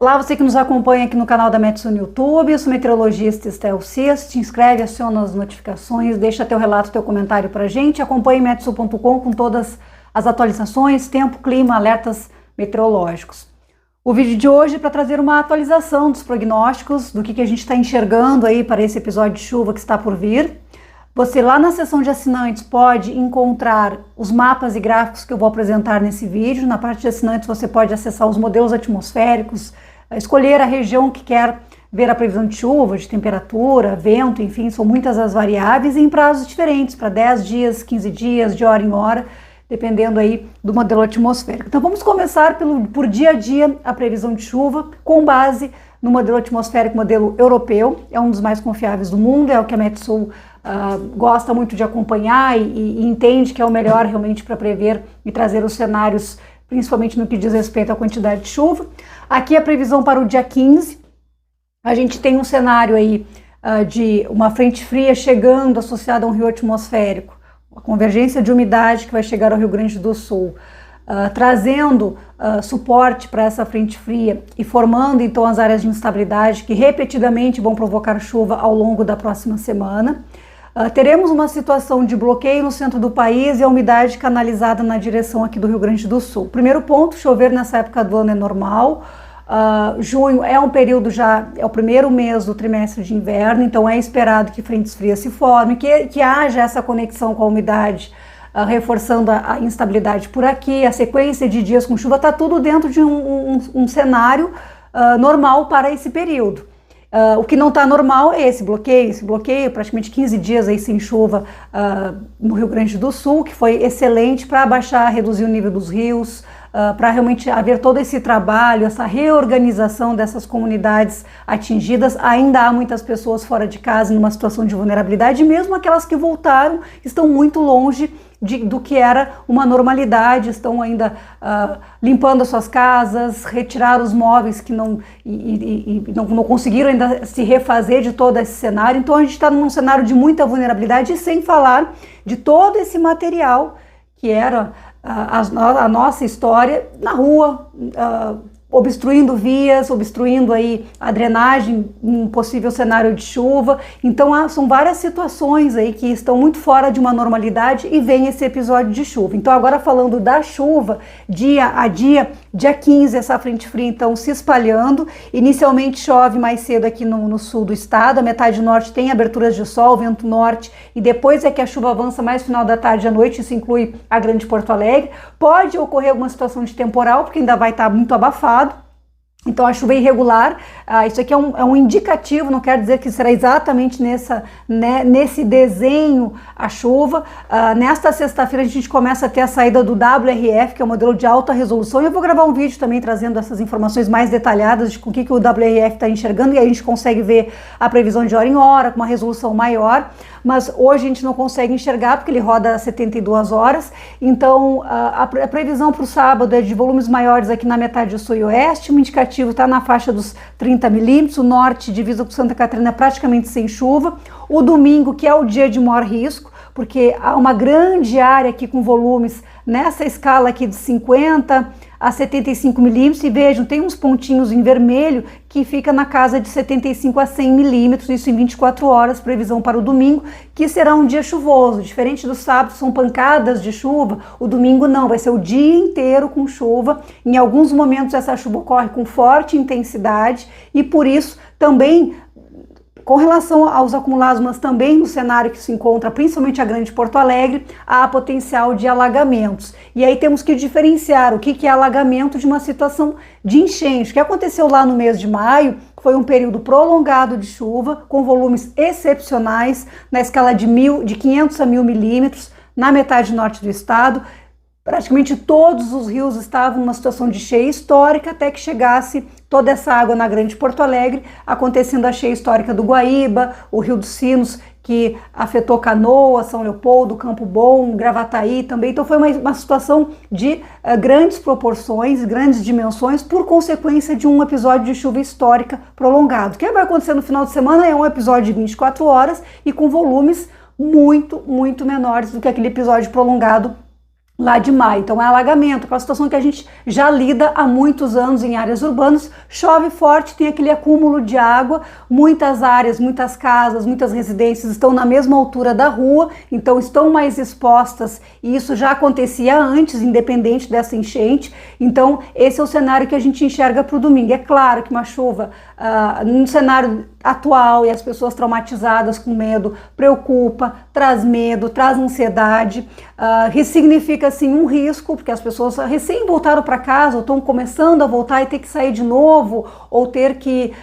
Olá, você que nos acompanha aqui no canal da Metsu no YouTube, eu sou meteorologista Estel Cis, te inscreve, aciona as notificações, deixa teu relato, teu comentário pra gente, acompanhe metsu.com com todas as atualizações, tempo, clima, alertas meteorológicos. O vídeo de hoje é para trazer uma atualização dos prognósticos, do que a gente está enxergando aí para esse episódio de chuva que está por vir. Você lá na seção de assinantes pode encontrar os mapas e gráficos que eu vou apresentar nesse vídeo. Na parte de assinantes você pode acessar os modelos atmosféricos, escolher a região que quer ver a previsão de chuva, de temperatura, vento, enfim, são muitas as variáveis e em prazos diferentes, para 10 dias, 15 dias, de hora em hora, dependendo aí do modelo atmosférico. Então vamos começar por dia a dia a previsão de chuva com base no modelo atmosférico, modelo europeu, é um dos mais confiáveis do mundo, é o que a Metsu gosta muito de acompanhar e entende que é o melhor realmente para prever e trazer os cenários, principalmente no que diz respeito à quantidade de chuva. Aqui a previsão para o dia 15, a gente tem um cenário aí de uma frente fria chegando associada a um rio atmosférico, a convergência de umidade que vai chegar ao Rio Grande do Sul, trazendo suporte para essa frente fria e formando então as áreas de instabilidade que repetidamente vão provocar chuva ao longo da próxima semana. Teremos uma situação de bloqueio no centro do país e a umidade canalizada na direção aqui do Rio Grande do Sul. Primeiro ponto, chover nessa época do ano é normal. Junho é um período é o primeiro mês do trimestre de inverno, então é esperado que frentes frias se formem, que haja essa conexão com a umidade, reforçando a instabilidade por aqui, a sequência de dias com chuva, está tudo dentro de um cenário normal para esse período. O que não está normal é esse bloqueio, praticamente 15 dias aí sem chuva no Rio Grande do Sul, que foi excelente para reduzir o nível dos rios, para realmente haver todo esse trabalho, essa reorganização dessas comunidades atingidas. Ainda há muitas pessoas fora de casa numa situação de vulnerabilidade, e mesmo aquelas que voltaram estão muito longe do que era uma normalidade, estão ainda limpando as suas casas, retirar os móveis que não conseguiram ainda se refazer de todo esse cenário. Então a gente está num cenário de muita vulnerabilidade, e sem falar de todo esse material que era a nossa história na rua, obstruindo vias, obstruindo aí a drenagem, um possível cenário de chuva. Então são várias situações aí que estão muito fora de uma normalidade e vem esse episódio de chuva. Então agora falando da chuva, dia a dia 15, essa frente fria então se espalhando. Inicialmente chove mais cedo aqui no sul do estado, a metade norte tem aberturas de sol, vento norte, e depois é que a chuva avança mais final da tarde à noite, isso inclui a Grande Porto Alegre. Pode ocorrer alguma situação de temporal, porque ainda vai estar muito abafado. Então a chuva é irregular, isso aqui é um indicativo, não quer dizer que será exatamente nesse desenho a chuva. Nesta sexta-feira a gente começa a ter a saída do WRF, que é o modelo de alta resolução, e eu vou gravar um vídeo também trazendo essas informações mais detalhadas de com o que o WRF está enxergando, e aí a gente consegue ver a previsão de hora em hora, com uma resolução maior, mas hoje a gente não consegue enxergar porque ele roda 72 horas, então a previsão para o sábado é de volumes maiores aqui na metade sul e oeste, um indicativo está na faixa dos 30 milímetros, o norte divisa com Santa Catarina praticamente sem chuva. O domingo, que é o dia de maior risco, porque há uma grande área aqui com volumes nessa escala aqui de 50 a 75 milímetros, e vejam, tem uns pontinhos em vermelho que fica na casa de 75 a 100 milímetros, isso em 24 horas, previsão para o domingo, que será um dia chuvoso. Diferente do sábado, são pancadas de chuva, o domingo não, vai ser o dia inteiro com chuva. Em alguns momentos essa chuva ocorre com forte intensidade, e por isso também, com relação aos acumulados, mas também no cenário que se encontra, principalmente a Grande Porto Alegre, há potencial de alagamentos. E aí temos que diferenciar o que é alagamento de uma situação de enchente. O que aconteceu lá no mês de maio foi um período prolongado de chuva, com volumes excepcionais, na escala de 500 a 1000 milímetros, na metade norte do estado. Praticamente todos os rios estavam numa situação de cheia histórica, até que chegasse toda essa água na Grande Porto Alegre, acontecendo a cheia histórica do Guaíba, o Rio dos Sinos, que afetou Canoas, São Leopoldo, Campo Bom, Gravataí também. Então foi uma situação de grandes proporções, grandes dimensões, por consequência de um episódio de chuva histórica prolongado. O que vai acontecer no final de semana é um episódio de 24 horas e com volumes muito menores do que aquele episódio prolongado lá de maio. Então é alagamento, aquela situação que a gente já lida há muitos anos em áreas urbanas. Chove forte, tem aquele acúmulo de água, muitas áreas, muitas casas, muitas residências estão na mesma altura da rua, então estão mais expostas, e isso já acontecia antes, independente dessa enchente. Então esse é o cenário que a gente enxerga para o domingo. É claro que uma chuva no cenário atual e as pessoas traumatizadas com medo preocupa, traz medo, traz ansiedade, ressignifica assim um risco, porque as pessoas recém voltaram para casa ou estão começando a voltar e ter que sair de novo, ou ter que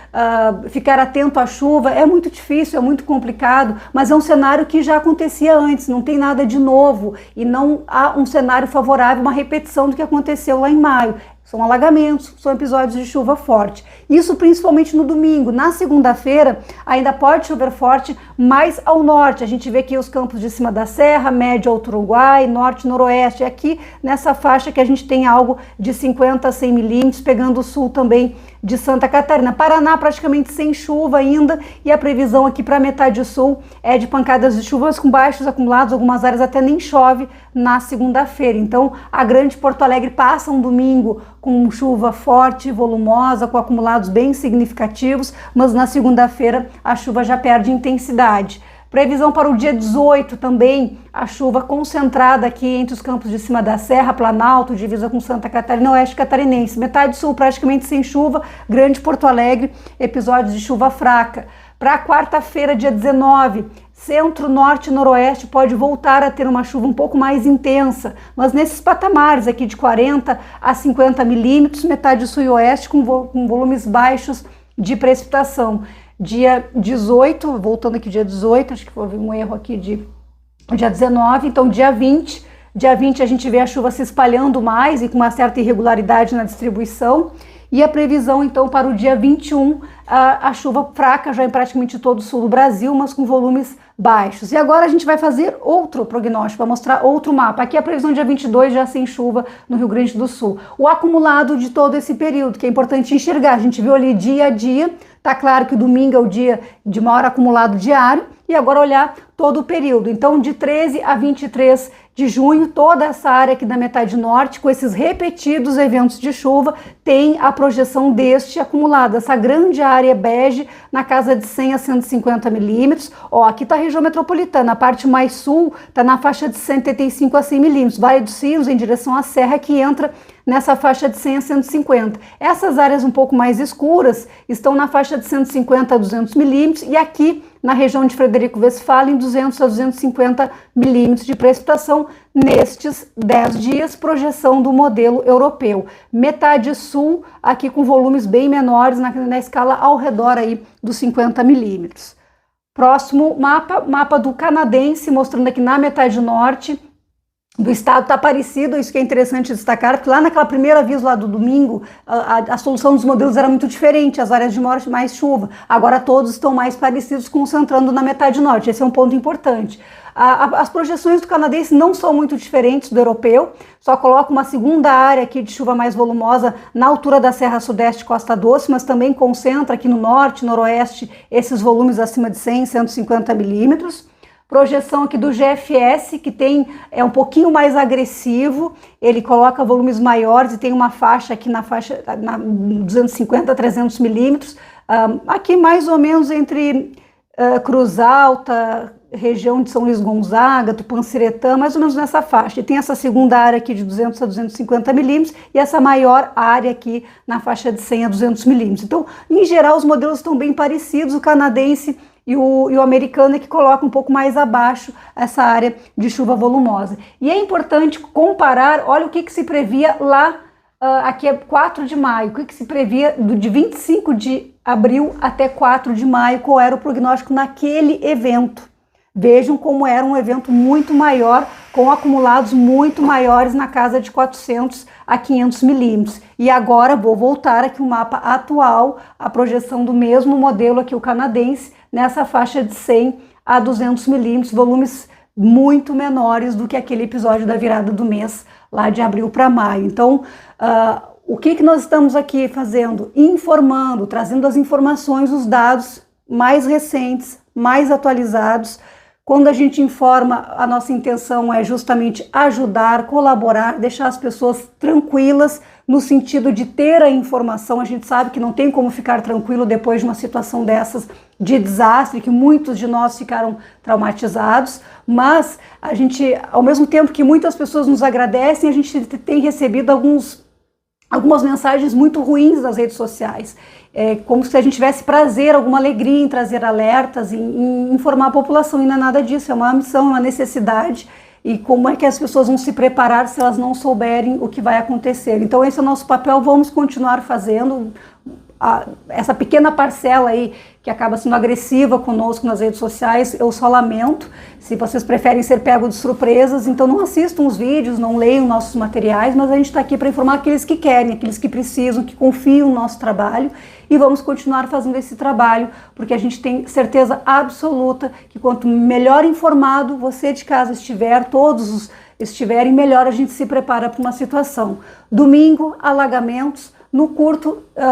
ficar atento à chuva. É muito difícil, é muito complicado, mas é um cenário que já acontecia antes, não tem nada de novo, e não há um cenário favorável, uma repetição do que aconteceu lá em maio. São alagamentos, são episódios de chuva forte. Isso principalmente no domingo. Na segunda-feira ainda pode chover forte mais ao norte. A gente vê aqui os campos de cima da serra, médio alto Uruguai, norte e noroeste. Aqui nessa faixa que a gente tem algo de 50 a 100 milímetros, pegando o sul também de Santa Catarina. Paraná praticamente sem chuva ainda, e a previsão aqui para a metade sul é de pancadas de chuvas com baixos acumulados, algumas áreas até nem chove na segunda-feira. Então a grande Porto Alegre passa um domingo com chuva forte, volumosa, com acumulados bem significativos, mas na segunda-feira a chuva já perde intensidade. Previsão para o dia 18 também, a chuva concentrada aqui entre os campos de cima da Serra, Planalto, divisa com Santa Catarina, oeste catarinense. Metade sul praticamente sem chuva, grande Porto Alegre, episódios de chuva fraca. Para a quarta-feira, dia 19, centro, norte e noroeste pode voltar a ter uma chuva um pouco mais intensa, mas nesses patamares aqui de 40 a 50 milímetros, metade sul e oeste com volumes baixos de precipitação. Dia 18, voltando aqui dia 18, acho que houve um erro aqui de dia 19, então dia 20 a gente vê a chuva se espalhando mais e com uma certa irregularidade na distribuição. E a previsão então para o dia 21, a chuva fraca já em praticamente todo o sul do Brasil, mas com volumes baixos. E agora a gente vai fazer outro prognóstico, vai mostrar outro mapa. Aqui a previsão dia 22 já sem chuva no Rio Grande do Sul. O acumulado de todo esse período, que é importante enxergar. A gente viu ali dia a dia, tá claro que o domingo é o dia de maior acumulado diário, e agora olhar todo o período. Então de 13 a 23 de junho, toda essa área aqui da metade norte, com esses repetidos eventos de chuva, tem a projeção deste acumulado, essa grande área bege na casa de 100 a 150 milímetros. Ó, aqui está a região metropolitana, a parte mais sul está na faixa de 185 a 100 milímetros, Vale dos Sinos em direção à Serra, que entra nessa faixa de 100 a 150. Essas áreas um pouco mais escuras estão na faixa de 150 a 200 milímetros, e aqui na região de Frederico Westphalen, 200 a 250 milímetros de precipitação nestes 10 dias, projeção do modelo europeu. Metade sul, aqui com volumes bem menores na escala ao redor aí dos 50 milímetros. Próximo mapa do canadense, mostrando aqui na metade norte do estado. Está parecido, isso que é interessante destacar, porque lá naquela primeira aviso lá do domingo, a solução dos modelos era muito diferente, as áreas de mais chuva. Agora todos estão mais parecidos, concentrando na metade norte. Esse é um ponto importante. As projeções do canadense não são muito diferentes do europeu, só coloca uma segunda área aqui de chuva mais volumosa na altura da Serra Sudeste Costa Doce, mas também concentra aqui no norte e noroeste esses volumes acima de 100, 150 milímetros. Projeção aqui do GFS, que é um pouquinho mais agressivo, ele coloca volumes maiores e tem uma faixa aqui na 250 a 300 milímetros, aqui mais ou menos entre Cruz Alta, região de São Luís Gonzaga, Tupanciretã, mais ou menos nessa faixa. E tem essa segunda área aqui de 200 a 250 milímetros e essa maior área aqui na faixa de 100 a 200 milímetros. Então, em geral, os modelos estão bem parecidos, o canadense e o americano é que coloca um pouco mais abaixo essa área de chuva volumosa. E é importante comparar, olha o que se previa lá, aqui é 4 de maio, o que se previa de 25 de abril até 4 de maio, qual era o prognóstico naquele evento. Vejam como era um evento muito maior, com acumulados muito maiores na casa de 400 a 500 milímetros. E agora vou voltar aqui o mapa atual, a projeção do mesmo modelo aqui, o canadense, nessa faixa de 100 a 200 milímetros, volumes muito menores do que aquele episódio da virada do mês, lá de abril para maio. Então, o que nós estamos aqui fazendo? Informando, trazendo as informações, os dados mais recentes, mais atualizados, Quando a gente informa, a nossa intenção é justamente ajudar, colaborar, deixar as pessoas tranquilas, no sentido de ter a informação. A gente sabe que não tem como ficar tranquilo depois de uma situação dessas de desastre, que muitos de nós ficaram traumatizados, mas a gente, ao mesmo tempo que muitas pessoas nos agradecem, a gente tem recebido algumas mensagens muito ruins das redes sociais. É como se a gente tivesse prazer, alguma alegria em trazer alertas, em informar a população, e não é nada disso, é uma missão, é uma necessidade. E como é que as pessoas vão se preparar se elas não souberem o que vai acontecer? Então esse é o nosso papel, vamos continuar fazendo. Essa pequena parcela aí que acaba sendo agressiva conosco nas redes sociais, eu só lamento. Se vocês preferem ser pegos de surpresas, então não assistam os vídeos, não leiam nossos materiais, mas a gente está aqui para informar aqueles que querem, aqueles que precisam, que confiam no nosso trabalho, e vamos continuar fazendo esse trabalho, porque a gente tem certeza absoluta que quanto melhor informado você de casa estiver, todos estiverem, melhor a gente se prepara para uma situação. Domingo, alagamentos.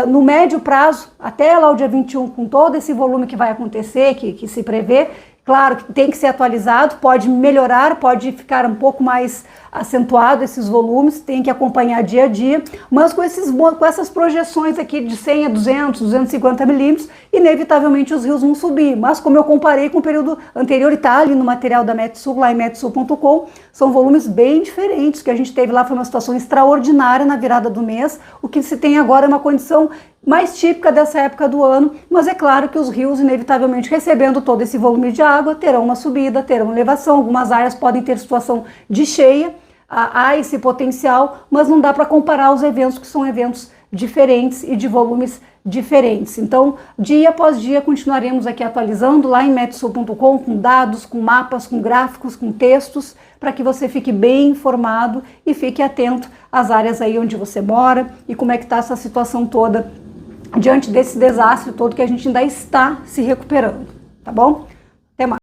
No médio prazo, até lá o dia 21, com todo esse volume que vai acontecer, que se prevê, claro que tem que ser atualizado, pode melhorar, pode ficar um pouco mais acentuado esses volumes, tem que acompanhar dia a dia, mas com essas projeções aqui de 100 a 200, 250 milímetros, inevitavelmente os rios vão subir. Mas como eu comparei com o período anterior, e está ali no material da Metsul, lá em metsul.com, são volumes bem diferentes. O que a gente teve lá foi uma situação extraordinária na virada do mês. O que se tem agora é uma condição mais típica dessa época do ano, mas é claro que os rios, inevitavelmente, recebendo todo esse volume de água, terão uma subida, terão elevação. Algumas áreas podem ter situação de cheia, há esse potencial, mas não dá para comparar os eventos, que são eventos diferentes e de volumes diferentes. Então, dia após dia, continuaremos aqui atualizando lá em metsul.com, com dados, com mapas, com gráficos, com textos, para que você fique bem informado e fique atento às áreas aí onde você mora e como é que está essa situação toda diante desse desastre todo que a gente ainda está se recuperando, tá bom? Até mais.